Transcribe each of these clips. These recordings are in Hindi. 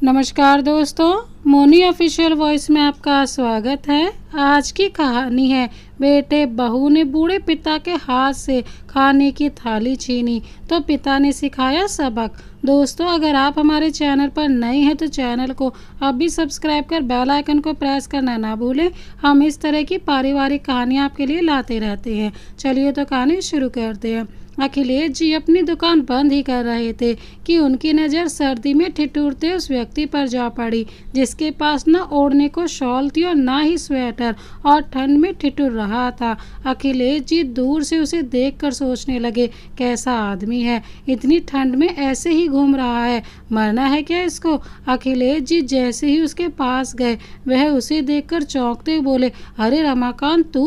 नमस्कार दोस्तों, मोनी ऑफिशियल वॉइस में आपका स्वागत है। आज की कहानी है बेटे बहू ने बूढ़े पिता के हाथ से खाने की थाली छीनी तो पिता ने सिखाया सबक। दोस्तों, अगर आप हमारे चैनल पर नए हैं तो चैनल को अभी सब्सक्राइब कर बेल आइकन को प्रेस करना ना भूलें। हम इस तरह की पारिवारिक कहानियाँ आपके लिए लाते रहते हैं। चलिए तो कहानी शुरू करते हैं। अखिलेश जी अपनी दुकान बंद ही कर रहे थे कि उनकी नज़र सर्दी में ठिठुरते उस व्यक्ति पर जा पड़ी जिसके पास न ओढ़ने को शॉल थी और ना ही स्वेटर, और ठंड में ठिठुर रहा था। अखिलेश जी दूर से उसे देखकर सोचने लगे, कैसा आदमी है, इतनी ठंड में ऐसे ही घूम रहा है, मरना है क्या इसको। अखिलेश जी जैसे ही उसके पास गए वह उसे देखकर चौंकते बोले, अरे रमाकांत,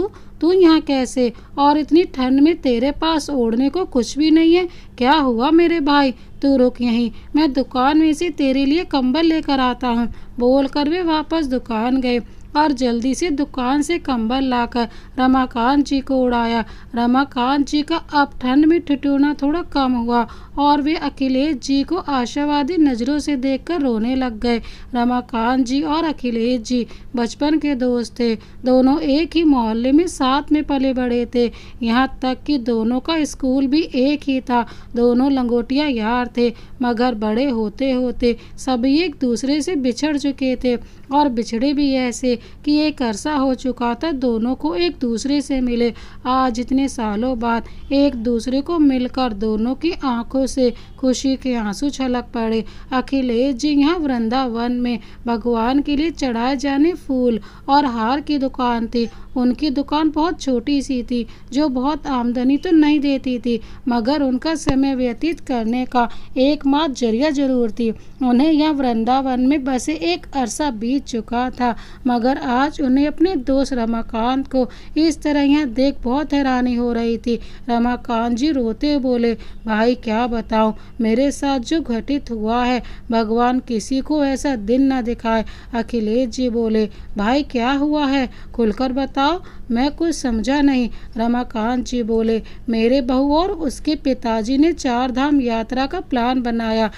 तू यहाँ कैसे, और इतनी ठंड में तेरे पास ओढ़ने को कुछ भी नहीं है, क्या हुआ मेरे भाई। तू रुक यहीं, मैं दुकान में से तेरे लिए कंबल लेकर आता हूँ। बोलकर वे वापस दुकान गए और जल्दी से दुकान से कंबल लाकर रमाकांत जी को उड़ाया। रमाकांत जी का अब ठंड में ठिठुरना थोड़ा कम हुआ और वे अखिलेश जी को आशावादी नज़रों से देखकर रोने लग गए। रमाकांत जी और अखिलेश जी बचपन के दोस्त थे। दोनों एक ही मोहल्ले में साथ में पले बड़े थे। यहाँ तक कि दोनों का स्कूल भी एक ही था। दोनों लंगोटिया यार थे, मगर बड़े होते होते सभी एक दूसरे से बिछड़ चुके थे, और बिछड़े भी ऐसे कि एक अरसा हो चुका था दोनों को एक दूसरे से मिले। आज इतने सालों बाद एक दूसरे को मिलकर दोनों की आंखों से खुशी के आंसू छलक पड़े। अखिलेश जी यहाँ वृंदावन में भगवान के लिए चढ़ाए जाने फूल और हार की दुकान थी। उनकी दुकान बहुत छोटी सी थी, जो बहुत आमदनी तो नहीं देती थी, मगर उनका समय व्यतीत करने का एकमात्र जरिया जरूर थी। उन्हें यहाँ वृंदावन में बसे एक अरसा बीत चुका था, मगर आज उन्हें अपने दोस्त रमाकांत को इस तरह यहाँ देख बहुत हैरानी हो रही थी। रमाकांत जी रोते बोले, भाई क्या बताऊं, मेरे साथ जो घटित हुआ है, भगवान किसी को ऐसा दिन न दिखाए। अखिलेश जी बोले, भाई क्या हुआ है, खुलकर बताओ, मैं कुछ समझा नहीं। रमाकांत जी बोले, मेरे बहू और उसके पिताजी ने 4 धाम यात्रा का प्लान बनाया।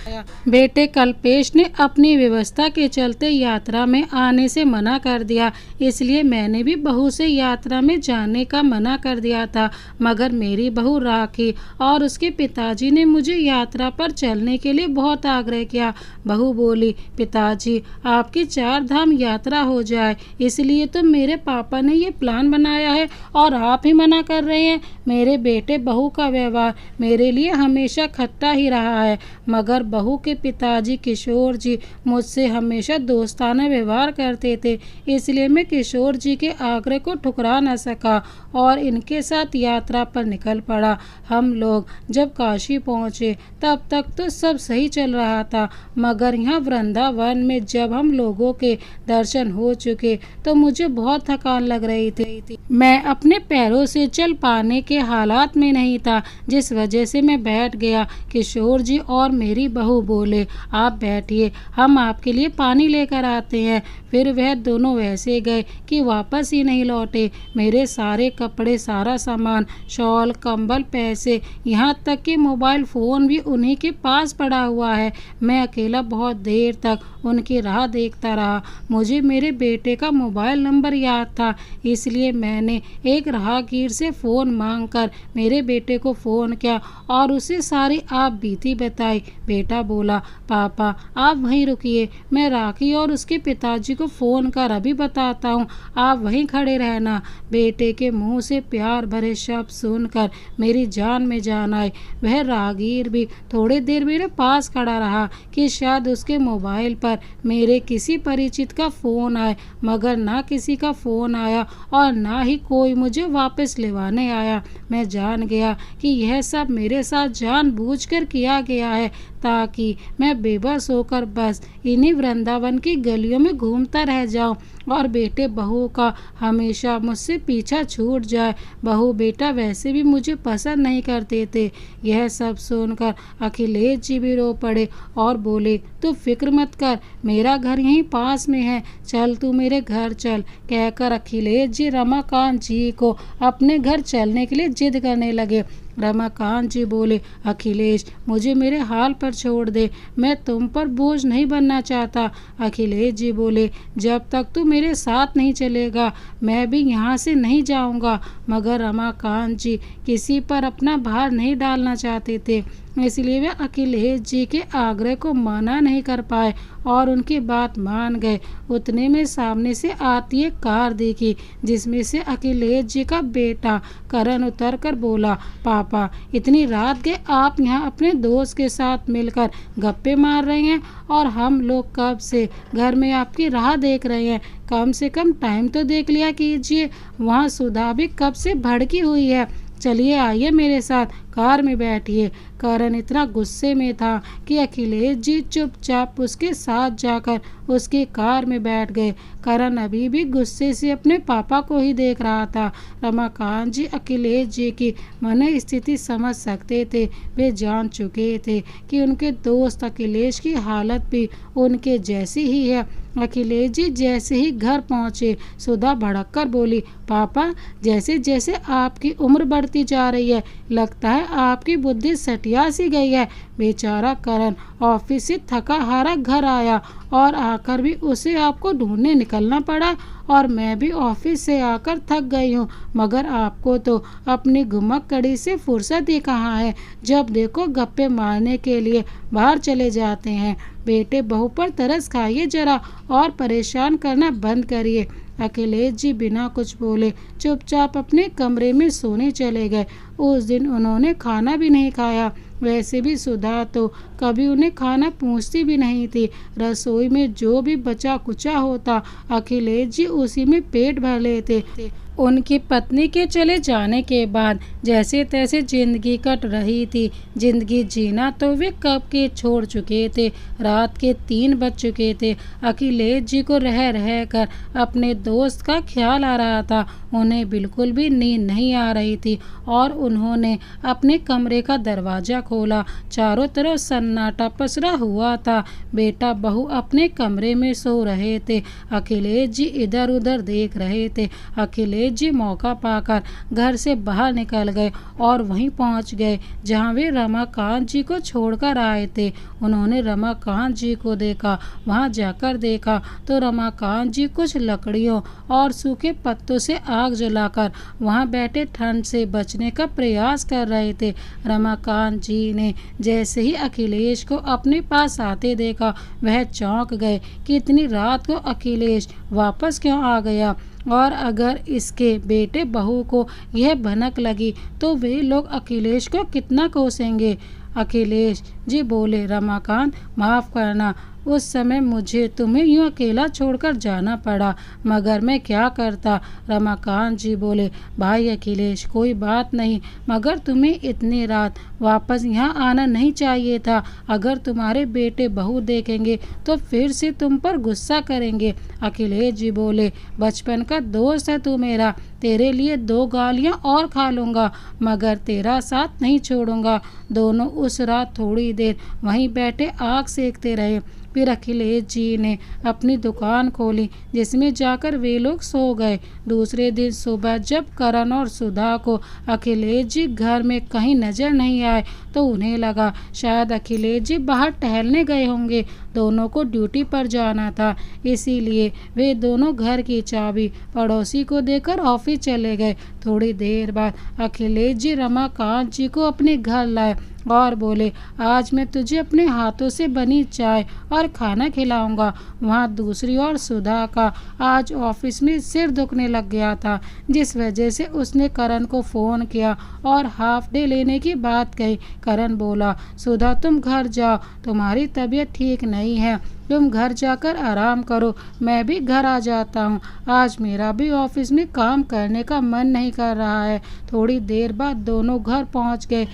बेटे कल्पेश ने अपनी व्यवस्था के चलते यात्रा में आने से मना कर दिया, इसलिए मैंने भी बहू से यात्रा में जाने का मना कर दिया था, मगर मेरी बहू राखी और उसके पिताजी ने मुझे यात्रा पर चलने के लिए बहुत आग्रह किया। बहू बोली, पिताजी आपकी 4 धाम यात्रा हो जाए, इसलिए तो मेरे पापा ने ये प्लान बनाया है और आप ही मना कर रहे हैं। मेरे बेटे बहू का व्यवहार मेरे लिए हमेशा खट्टा ही रहा है, मगर बहू के पिताजी किशोर जी मुझसे हमेशा दोस्ताना व्यवहार करते थे, इसलिए मैं किशोर जी के आग्रह को ठुकरा न सका और इनके साथ यात्रा पर निकल पड़ा। हम लोग जब काशी पहुँचे तब तक तो सब सही चल रहा था, मगर यहाँ वृंदावन में जब हम लोगों के दर्शन हो चुके तो मुझे बहुत थकान लग रही थी। मैं अपने पैरों से चल पाने के हालात में नहीं था, जिस वजह से मैं बैठ गया। किशोर जी और मेरी बहू बोले, आप बैठिए, हम आपके लिए पानी लेकर आते हैं। फिर वह दोनों वैसे गए कि वापस ही नहीं लौटे। मेरे सारे कपड़े, सारा सामान, शॉल, कंबल, पैसे, यहाँ तक कि मोबाइल फ़ोन भी उन्हीं के पास पड़ा हुआ है। मैं अकेला बहुत देर तक उनकी राह देखता रहा। मुझे मेरे बेटे का मोबाइल नंबर याद था, इसलिए मैंने एक राहगीर से फ़ोन मांगकर मेरे बेटे को फ़ोन किया और उसे सारी आप बीती बताई। बेटा बोला, पापा आप वहीं रुकिए, मैं राखी और उसके पिताजी को फ़ोन कर अभी बताता हूँ, आप वहीं खड़े रहना। बेटे के मुंह से प्यार भरे शब्द सुनकर मेरी जान में जान आई। वह राहगीर भी थोड़ी देर मेरे पास खड़ा रहा कि शायद उसके मोबाइल पर मेरे किसी परिचित का फ़ोन आए, मगर ना किसी का फ़ोन आया और ना ही कोई मुझे वापस लेवाने आया। मैं जान गया कि यह सब मेरे साथ जानबूझकर किया गया है, ताकि मैं बेबस होकर बस इन्हीं वृंदावन की गलियों में घूमता रह जाऊं और बेटे बहू का हमेशा मुझसे पीछा छूट जाए। बहू बेटा वैसे भी मुझे पसंद नहीं करते थे। यह सब सुनकर अखिलेश जी भी रो पड़े और बोले, तू फिक्र मत कर, मेरा घर यहीं पास में है, चल तू मेरे घर चल। कहकर अखिलेश जी रमाकांत जी को अपने घर चलने के लिए जिद करने लगे। रमाकांत जी बोले, अखिलेश मुझे मेरे हाल पर छोड़ दे, मैं तुम पर बोझ नहीं बनना चाहता। अखिलेश जी बोले, जब तक तू मेरे साथ नहीं चलेगा मैं भी यहाँ से नहीं जाऊँगा। मगर रमाकांत जी किसी पर अपना भार नहीं डालना चाहते थे, इसलिए वे अखिलेश जी के आग्रह को मना नहीं कर पाए और उनकी बात मान गए। उतने में सामने से आती एक कार देखी जिसमें से अखिलेश जी का बेटा करण उतर कर बोला, पापा इतनी रात के आप यहाँ अपने दोस्त के साथ मिलकर गप्पे मार रहे हैं और हम लोग कब से घर में आपकी राह देख रहे हैं। कम से कम टाइम तो देख लिया कीजिए, वहाँ सुधा भी कब से भड़की हुई है। चलिए आइए मेरे साथ कार में बैठिए। करण इतना गुस्से में था कि अखिलेश जी चुपचाप उसके साथ जाकर उसकी कार में बैठ गए। करण अभी भी गुस्से से अपने पापा को ही देख रहा था। रमाकांत जी अखिलेश जी की मन स्थिति समझ सकते थे। वे जान चुके थे कि उनके दोस्त अखिलेश की हालत भी उनके जैसी ही है। अखिलेश जी जैसे ही घर पहुंचे सुधा भड़क कर बोली, पापा जैसे जैसे आपकी उम्र बढ़ती जा रही है लगता है आपकी बुद्धि सटिया सी गई है। बेचारा करण ऑफिस से थका हारा घर आया और आकर भी उसे आपको ढूंढने निकलना पड़ा और मैं भी ऑफिस से आकर थक गई हूँ, मगर आपको तो अपनी घुमक कड़ी से फुर्सत ही कहाँ है। जब देखो गप्पे मारने के लिए बाहर चले जाते हैं। बेटे बहू पर तरस खाइए जरा और परेशान करना बंद करिए। अखिलेश जी बिना कुछ बोले चुपचाप अपने कमरे में सोने चले गए। उस दिन उन्होंने खाना भी नहीं खाया। वैसे भी सुधा तो कभी उन्हें खाना पूछती भी नहीं थी। रसोई में जो भी बचा कुचा होता अखिलेश जी उसी में पेट भर लेते थे। उनकी पत्नी के चले जाने के बाद जैसे तैसे जिंदगी कट रही थी। जिंदगी जीना तो वे कब के छोड़ चुके थे। रात के 3 बज चुके थे। अखिलेश जी को रह रह कर अपने दोस्त का ख्याल आ रहा था। उन्हें बिल्कुल भी नींद नहीं आ रही थी और उन्होंने अपने कमरे का दरवाज़ा खोला। चारों तरफ सन्नाटा पसरा हुआ था। बेटा बहू अपने कमरे में सो रहे थे। अखिलेश जी इधर उधर देख रहे थे। अखिलेश जी मौका पाकर घर से बाहर निकल गए और वहीं पहुंच गए जहां वे रमाकांत जी को छोड़कर आए थे। उन्होंने रमाकांत जी को देखा। वहां जाकर देखा तो रमाकांत जी कुछ लकड़ियों और सूखे पत्तों से आग जलाकर वहां बैठे ठंड से बचने का प्रयास कर रहे थे। रमाकांत जी ने जैसे ही अखिलेश को अपने पास आते देखा वह चौंक गए कि इतनी रात को अखिलेश वापस क्यों आ गया और अगर इसके बेटे बहू को यह भनक लगी तो वे लोग अखिलेश को कितना कोसेंगे। अखिलेश जी बोले, रमाकांत माफ़ करना, उस समय मुझे तुम्हें यूँ अकेला छोड़कर जाना पड़ा, मगर मैं क्या करता। रमाकांत जी बोले, भाई अखिलेश कोई बात नहीं, मगर तुम्हें इतनी रात वापस यहाँ आना नहीं चाहिए था। अगर तुम्हारे बेटे बहू देखेंगे तो फिर से तुम पर गुस्सा करेंगे। अखिलेश जी बोले, बचपन का दोस्त है तू मेरा, तेरे लिए 2 गालियाँ और खा लूँगा मगर तेरा साथ नहीं छोड़ूंगा। दोनों उस रात थोड़ी देर वहीं बैठे आग सेकते रहे। फिर अखिलेश जी ने अपनी दुकान खोली जिसमें जाकर वे लोग सो गए। दूसरे दिन सुबह जब करण और सुधा को अखिलेश जी घर में कहीं नजर नहीं आए तो उन्हें लगा शायद अखिलेश जी बाहर टहलने गए होंगे। दोनों को ड्यूटी पर जाना था, इसीलिए वे दोनों घर की चाबी पड़ोसी को देकर ऑफिस चले गए। थोड़ी देर बाद अखिलेश जी रमाकांत जी को अपने घर लाए और बोले, आज मैं तुझे अपने हाथों से बनी चाय और खाना खिलाऊंगा। वहाँ दूसरी ओर सुधा का आज ऑफिस में सिर दुखने लग गया था, जिस वजह से उसने करण को फ़ोन किया और हाफ डे लेने की बात कही। करण बोला, सुधा तुम घर जाओ, तुम्हारी तबीयत ठीक नहीं है, तुम घर जाकर आराम करो, मैं भी घर आ जाता हूँ। आज मेरा भी ऑफिस में काम करने का मन नहीं कर रहा है। थोड़ी देर बाद दोनों घर पहुँच गए।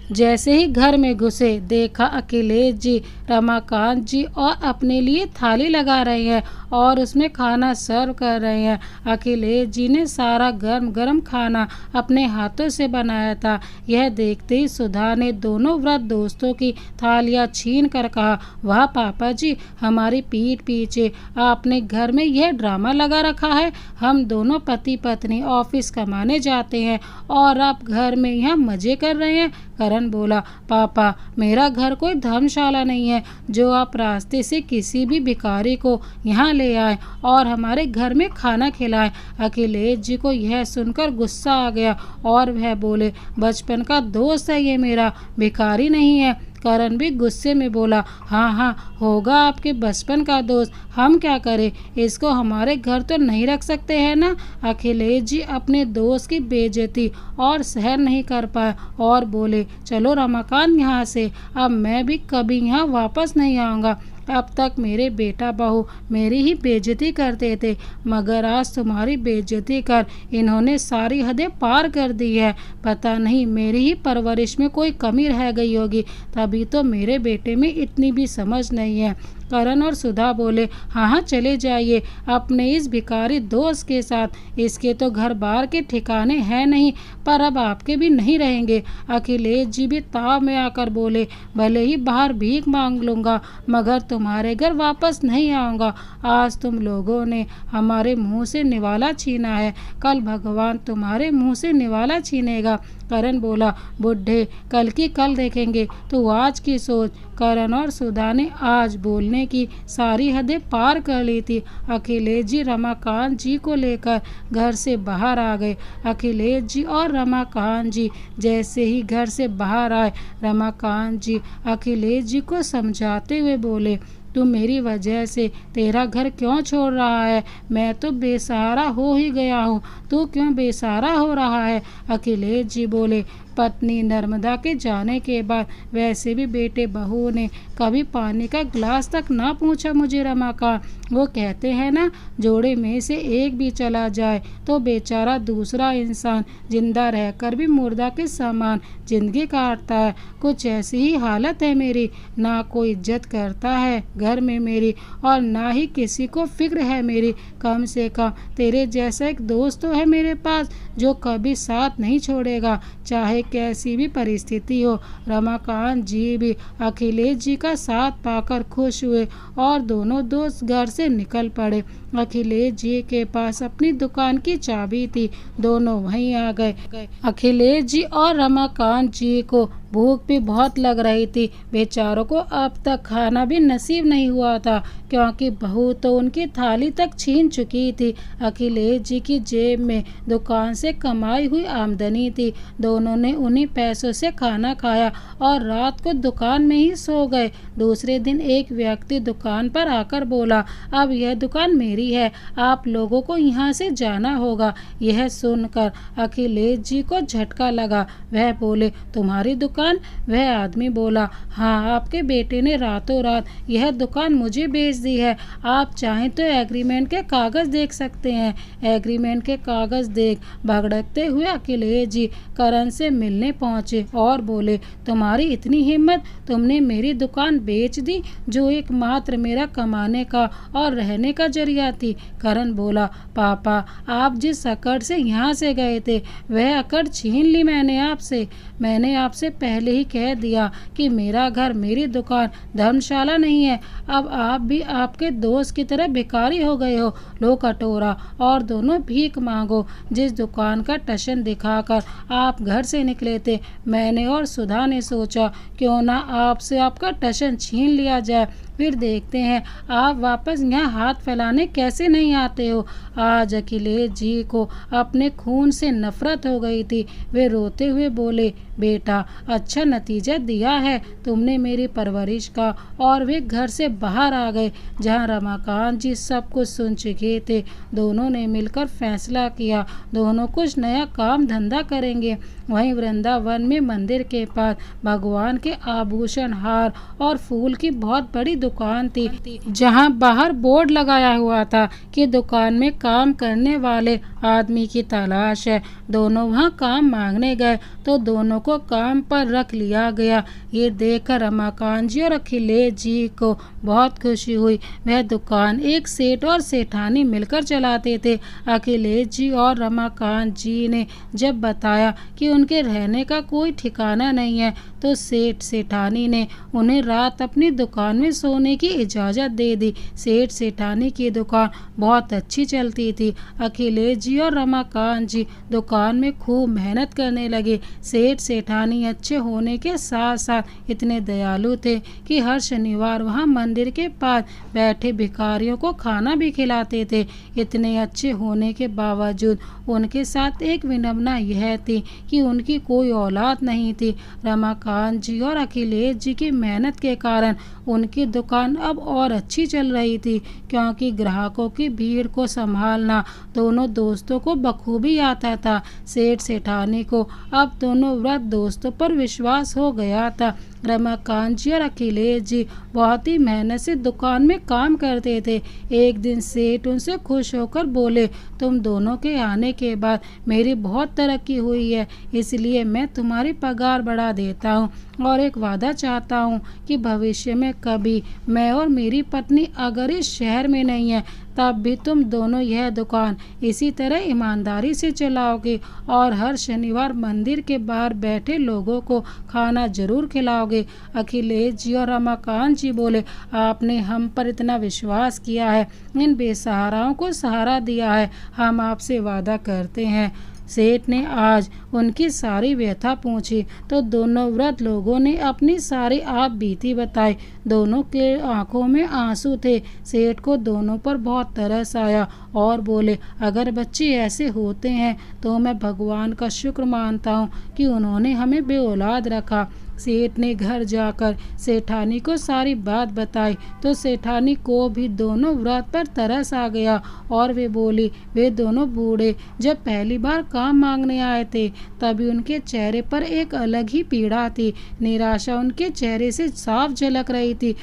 जैसे ही घर में घुसे देखा अखिलेश जी रमाकांत जी और अपने लिए थाली लगा रहे हैं और उसमें खाना सर्व कर रहे हैं। अखिलेश जी ने सारा गर्म गर्म खाना अपने हाथों से बनाया था। यह देखते ही सुधा ने दोनों वृद्ध दोस्तों की थालियां छीन कर कहा, वाह पापा जी, हमारी पीठ पीछे आपने घर में यह ड्रामा लगा रखा है। हम दोनों पति पत्नी ऑफिस कमाने जाते हैं और आप घर में यहाँ मजे कर रहे हैं। करण बोला, पापा मेरा घर कोई धर्मशाला नहीं है जो आप रास्ते से किसी भी भिखारी को यहाँ ले आए और हमारे घर में खाना खिलाएं। अखिलेश जी को यह सुनकर गुस्सा आ गया और वह बोले, बचपन का दोस्त है ये मेरा, भिखारी नहीं है। करण भी गुस्से में बोला, हाँ हाँ होगा आपके बचपन का दोस्त, हम क्या करें, इसको हमारे घर तो नहीं रख सकते हैं ना। अखिलेश जी अपने दोस्त की बेइज्जती और सहन नहीं कर पाए और बोले, चलो रमाकांत यहाँ से, अब मैं भी कभी यहाँ वापस नहीं आऊँगा। अब तक मेरे बेटा बहू मेरी ही बेइज्जती करते थे, मगर आज तुम्हारी बेइज्जती कर इन्होंने सारी हदें पार कर दी है। पता नहीं मेरी ही परवरिश में कोई कमी रह गई होगी, तभी तो मेरे बेटे में इतनी भी समझ नहीं है। करण और सुधा बोले, हाँ हाँ चले जाइए अपने इस भिखारी दोस्त के साथ, इसके तो घर बार के ठिकाने हैं नहीं, पर अब आपके भी नहीं रहेंगे। अखिलेश जी भी ताव में आकर बोले, भले ही बाहर भीख मांग लूँगा मगर तुम्हारे घर वापस नहीं आऊँगा। आज तुम लोगों ने हमारे मुंह से निवाला छीना है, कल भगवान तुम्हारे मुंह से निवाला छीनेगा। करण बोला, बुढ़े कल की कल देखेंगे, तो आज की सोच। करण और सुधा ने आज बोलने की सारी हदें पार कर ली थी। अखिलेश जी रमाकांत जी को लेकर घर से बाहर आ गए। अखिलेश जी और रमाकांत जी जैसे ही घर से बाहर आए, रमाकांत जी अखिलेश जी को समझाते हुए बोले, तू मेरी वजह से तेरा घर क्यों छोड़ रहा है, मैं तो बेसहारा हो ही गया हूँ, तू क्यों बेसहारा हो रहा है। अखिलेश जी बोले, पत्नी नर्मदा के जाने के बाद वैसे भी बेटे बहू ने कभी पानी का गिलास तक ना पूछा मुझे रमाकांत। वो कहते हैं ना, जोड़े में से एक भी चला जाए तो बेचारा दूसरा इंसान जिंदा रहकर भी मुर्दा के समान जिंदगी काटता है। कुछ ऐसी ही हालत है मेरी, ना कोई इज्जत करता है घर में मेरी और ना ही किसी को फिक्र है मेरी। कम से कम तेरे जैसा एक दोस्त तो है मेरे पास जो कभी साथ नहीं छोड़ेगा, चाहे कैसी भी परिस्थिति हो। रमाकांत जी भी अखिलेश जी का साथ पाकर खुश हुए और दोनों दोस्त घर से निकल पड़े। अखिलेश जी के पास अपनी दुकान की चाबी थी, दोनों वहीं आ गए। अखिलेश जी और रमाकांत जी को भूख भी बहुत लग रही थी। बेचारों को अब तक खाना भी नसीब नहीं हुआ था क्योंकि बहू तो उनकी थाली तक छीन चुकी थी। अखिलेश जी की जेब में दुकान से कमाई हुई आमदनी थी, दोनों ने उन्हीं पैसों से खाना खाया और रात को दुकान में ही सो गए। दूसरे दिन एक व्यक्ति दुकान पर आकर बोला, अब यह दुकान मेरी है, आप लोगों को यहाँ से जाना होगा। यह सुनकर अखिलेश जी को झटका लगा। वह बोले, तुम्हारी दुकान? वह आदमी बोला, हाँ, आपके बेटे ने रातों रात यह दुकान मुझे बेच दी है। आप चाहें तो एग्रीमेंट के कागज देख सकते हैं। एग्रीमेंट के कागज देख भगड़कते हुए अखिलेश जी करण से मिलने पहुंचे और बोले, तुम्हारी इतनी हिम्मत, तुमने मेरी दुकान बेच दी जो एकमात्र मेरा कमाने का और रहने का जरिया थी। करण बोला, पापा आप जिस अकड़ से यहाँ से गए थे वह अकड़ छीन ली मैंने आपसे पहले ही कह दिया कि मेरा घर मेरी दुकान धर्मशाला नहीं है। अब आप भी आपके दोस्त की तरह भिखारी हो गए हो। लो कटोरा और दोनों भीख मांगो। जिस दुकान का टशन दिखाकर आप घर से निकले थे, मैंने और सुधा ने सोचा क्यों ना आपसे आपका टशन छीन लिया जाए, फिर देखते हैं आप वापस यहाँ हाथ फैलाने कैसे नहीं आते हो। आज अखिलेश जी को अपने खून से नफरत हो गई थी। वे रोते हुए बोले, बेटा अच्छा नतीजा दिया है तुमने मेरी परवरिश का। और वे घर से बाहर आ गए। जहाँ रमाकांत जी सब कुछ सुन चुके थे, दोनों ने मिलकर फैसला किया दोनों कुछ नया काम धंधा करेंगे। वहीं वृंदावन में मंदिर के पास भगवान के आभूषण, हार और फूल की बहुत बड़ी दुकान थी, जहां बाहर बोर्ड लगाया हुआ था कि दुकान में काम करने वाले आदमी की तलाश है। दोनों वहां काम मांगने गए तो दोनों को काम पर रख लिया गया। ये देखकर रमाकांत जी और अखिलेश जी को बहुत खुशी हुई। वह दुकान एक सेठ और सेठानी मिलकर चलाते थे। अखिलेश जी और रमाकांत जी ने जब बताया कि उनके रहने का कोई ठिकाना नहीं है तो सेठ सेठानी ने उन्हें रात अपनी दुकान में सोने सोने की इजाज़त दे दी। सेठ सेठानी की दुकान बहुत अच्छी चलती थी। अखिलेश जी और रमाकांत जी दुकान में खूब मेहनत करने लगे। सेठ सेठानी अच्छे होने के साथ साथ इतने दयालु थे कि हर शनिवार वहाँ मंदिर के पास बैठे भिखारियों को खाना भी खिलाते थे। इतने अच्छे होने के बावजूद उनके साथ एक विडंबना यह थी कि उनकी कोई औलाद नहीं थी। रमाकांत जी और अखिलेश जी की मेहनत के कारण उनकी दुकान अब और अच्छी चल रही थी, क्योंकि ग्राहकों की भीड़ को संभालना दोनों दोस्तों को बखूबी आता था। सेठ सेठानी को अब दोनों वृद्ध दोस्तों पर विश्वास हो गया था। रमाकांत जी और अखिलेश जी बहुत ही मेहनत से दुकान में काम करते थे। एक दिन सेठ उनसे खुश होकर बोले, तुम दोनों के आने के बाद मेरी बहुत तरक्की हुई है, इसलिए मैं तुम्हारी पगार बढ़ा देता हूँ और एक वादा चाहता हूँ कि भविष्य में कभी मैं और मेरी पत्नी अगर इस शहर में नहीं है तब भी तुम दोनों यह दुकान इसी तरह ईमानदारी से चलाओगे और हर शनिवार मंदिर के बाहर बैठे लोगों को खाना जरूर खिलाओगे। अखिलेश जी और रमाकांत जी बोले, आपने हम पर इतना विश्वास किया है, इन बेसहाराओं को सहारा दिया है, हम आपसे वादा करते हैं। सेठ ने आज उनकी सारी व्यथा पूछी तो दोनों वृद्ध लोगों ने अपनी सारी आप बीती बताई। दोनों के आंखों में आंसू थे। सेठ को दोनों पर बहुत तरस आया और बोले, अगर बच्चे ऐसे होते हैं तो मैं भगवान का शुक्र मानता हूँ कि उन्होंने हमें बेऔलाद रखा। सेठ ने घर जाकर सेठानी को सारी बात बताई तो सेठानी को भी दोनों वृद्ध पर तरस आ गया और वे बोली, वे दोनों बूढ़े जब पहली बार काम मांगने आए थे तभी उनके चेहरे पर एक अलग ही पीड़ा थी। निराशा उनके चेहरे से साफ झलक रही थी।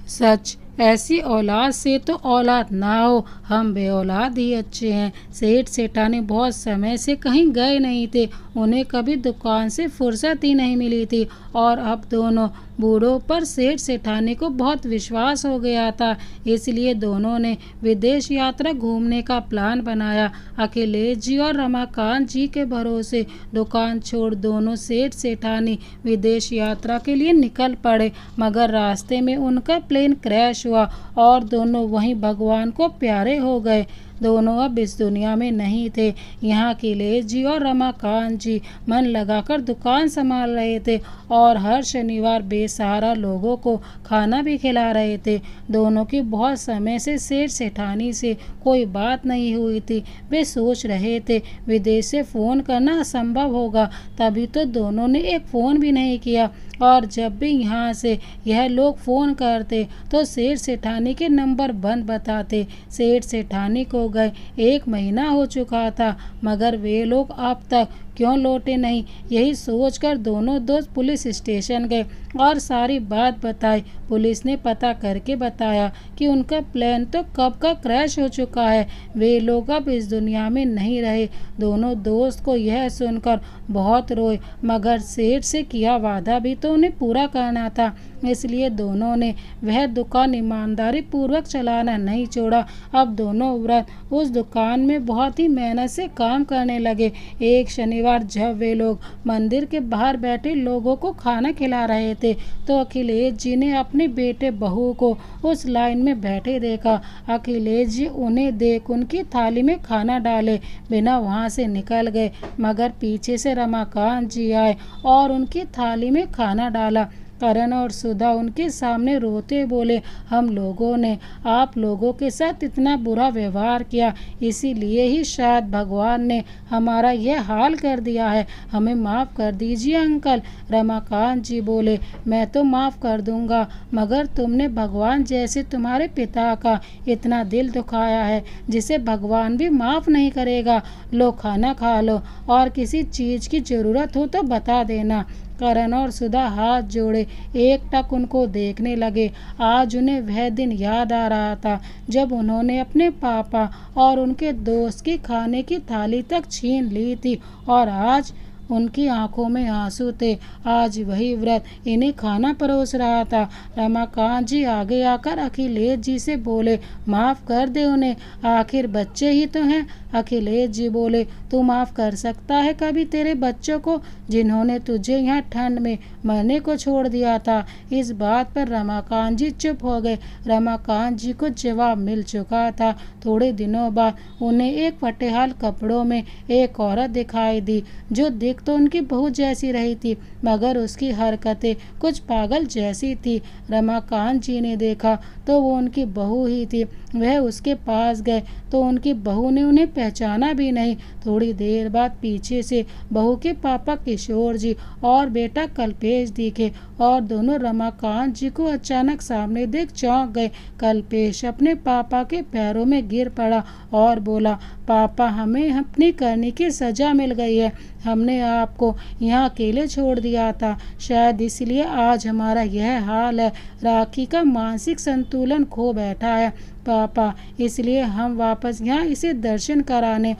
सच, ऐसी औलाद से तो औलाद ना हो, हम बेऔलाद ही अच्छे हैं। सेठ सेठानी बहुत समय से कहीं गए नहीं थे, उन्हें कभी दुकान से फुर्सत ही नहीं मिली थी और अब दोनों बूढ़ों पर सेठ सेठानी को बहुत विश्वास हो गया था, इसलिए दोनों ने विदेश यात्रा घूमने का प्लान बनाया। अखिलेश जी और रमाकांत जी के भरोसे दुकान छोड़ दोनों सेठ सेठानी विदेश यात्रा के लिए निकल पड़े, मगर रास्ते में उनका प्लेन क्रैश हुआ और दोनों वहीं भगवान को प्यारे हो गए। दोनों अब इस दुनिया में नहीं थे। यहाँ अखिलेश जी और रमाकांत जी मन लगाकर दुकान संभाल रहे थे और हर शनिवार बेसहारा लोगों को खाना भी खिला रहे थे। दोनों की बहुत समय से सेठ सेठानी से कोई बात नहीं हुई थी। वे सोच रहे थे विदेश से फ़ोन करना असंभव होगा, तभी तो दोनों ने एक फ़ोन भी नहीं किया और जब भी यहाँ से यह लोग फ़ोन करते तो सेठ सेठानी के नंबर बंद बताते। सेठ सेठानी को गए 1 महीना हो चुका था, मगर वे लोग अब तक क्यों लौटे नहीं, यही सोचकर दोनों दोस्त पुलिस स्टेशन गए और सारी बात बताई। पुलिस ने पता करके बताया कि उनका प्लेन तो कब का क्रैश हो चुका है, वे लोग अब इस दुनिया में नहीं रहे। दोनों दोस्त को यह सुनकर बहुत रोए, मगर सेठ से किया वादा भी तो उन्हें पूरा करना था, इसलिए दोनों ने वह दुकान ईमानदारी पूर्वक चलाना नहीं छोड़ा। अब दोनों वृद्ध उस दुकान में बहुत ही मेहनत से काम करने लगे। एक शनिवार जब वे लोग मंदिर के बाहर बैठे लोगों को खाना खिला रहे थे तो अखिलेश जी ने अपने बेटे बहू को उस लाइन में बैठे देखा। अखिलेश जी उन्हें देख उनकी थाली में खाना डाले बिना वहां से निकल गए, मगर पीछे से रमाकांत जी आए और उनकी थाली में खाना डाला। करण और सुधा उनके सामने रोते बोले, हम लोगों ने आप लोगों के साथ इतना बुरा व्यवहार किया, इसीलिए ही शायद भगवान ने हमारा यह हाल कर दिया है, हमें माफ़ कर दीजिए अंकल। रमाकांत जी बोले, मैं तो माफ़ कर दूंगा, मगर तुमने भगवान जैसे तुम्हारे पिता का इतना दिल दुखाया है जिसे भगवान भी माफ़ नहीं करेगा। लो खाना खा लो और किसी चीज़ की ज़रूरत हो तो बता देना। करण और सुधा हाथ जोड़े एकटक उनको देखने लगे। आज उन्हें वह दिन याद आ रहा था जब उन्होंने अपने पापा और उनके दोस्त की खाने की थाली तक छीन ली थी और आज उनकी आंखों में आंसू थे। आज वही व्रत इन्हें खाना परोस रहा था। रमाकांत जी आगे आकर अखिलेश जी से बोले, माफ कर दे उन्हें, आखिर बच्चे ही तो हैं। अखिलेश जी बोले, तू माफ कर सकता है कभी तेरे बच्चों को जिन्होंने तुझे यहाँ ठंड में मरने को छोड़ दिया था। इस बात पर रमाकांत जी चुप हो गए। रमाकांत जी को जवाब मिल चुका था। थोड़े दिनों बाद उन्हें एक फटेहाल कपड़ों में एक औरत दिखाई दी, जो दिख तो उनकी बहू जैसी रही थी, मगर उसकी हरकतें कुछ पागल जैसी थी। रमाकांत जी ने देखा तो वो उनकी बहू ही थी। वह उसके पास गए तो उनकी बहू ने उन्हें पहचाना भी नहीं। थोड़ी देर बाद पीछे से बहू के पापा किशोर जी और बेटा कल्पेश दिखे और दोनों रमाकांत जी को अचानक सामने देख चौंक गए। कल्पेश अपने पापा के पैरों में गिर पड़ा और बोला, पापा, हमें अपनी करनी की सजा मिल गई है। हमने आपको यहाँ अकेले छोड़ दिया था, शायद इसलिए आज हमारा यह हाल है। राखी का मानसिक संतुलन खो बैठा है पापा, इसलिए हम वापस यहाँ इसे दर्शन कराने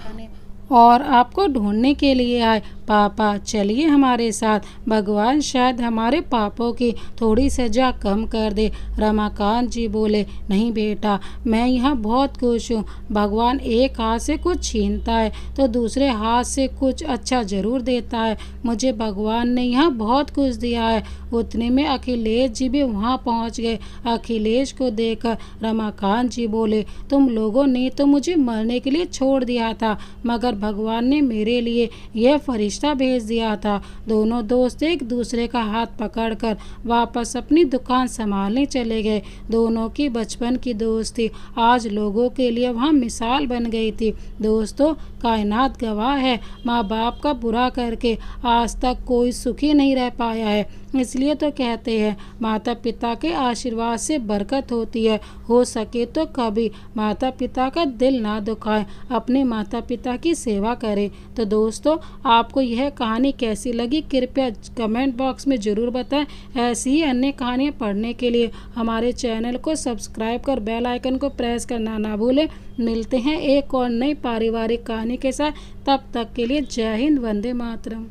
और आपको ढूंढने के लिए आए। पापा, चलिए हमारे साथ, भगवान शायद हमारे पापों की थोड़ी सजा कम कर दे। रमाकांत जी बोले, नहीं बेटा, मैं यहाँ बहुत खुश हूँ। भगवान एक हाथ से कुछ छीनता है तो दूसरे हाथ से कुछ अच्छा जरूर देता है। मुझे भगवान ने यहाँ बहुत कुछ दिया है। उतने में अखिलेश जी भी वहाँ पहुँच गए। अखिलेश को देखकर रमाकांत जी बोले, तुम लोगों ने तो मुझे मरने के लिए छोड़ दिया था, मगर भगवान ने मेरे लिए यह फरिश्ता भेज दिया था। दोनों दोस्त एक दूसरे का हाथ पकड़कर वापस अपनी दुकान संभालने चले गए। दोनों की बचपन की दोस्ती आज लोगों के लिए वहाँ मिसाल बन गई थी। दोस्तों, कायनात गवाह है, माँ बाप का बुरा करके आज तक कोई सुखी नहीं रह पाया है। इसलिए तो कहते हैं, माता पिता के आशीर्वाद से बरकत होती है। हो सके तो कभी माता पिता का दिल ना दुखाएं, अपने माता पिता की सेवा करें। तो दोस्तों, आपको यह कहानी कैसी लगी कृपया कमेंट बॉक्स में ज़रूर बताएं। ऐसी ही अन्य कहानियाँ पढ़ने के लिए हमारे चैनल को सब्सक्राइब कर बेल आइकन को प्रेस करना ना भूलें। मिलते हैं एक और नई पारिवारिक कहानी के साथ, तब तक के लिए जय हिंद, वंदे मातरम।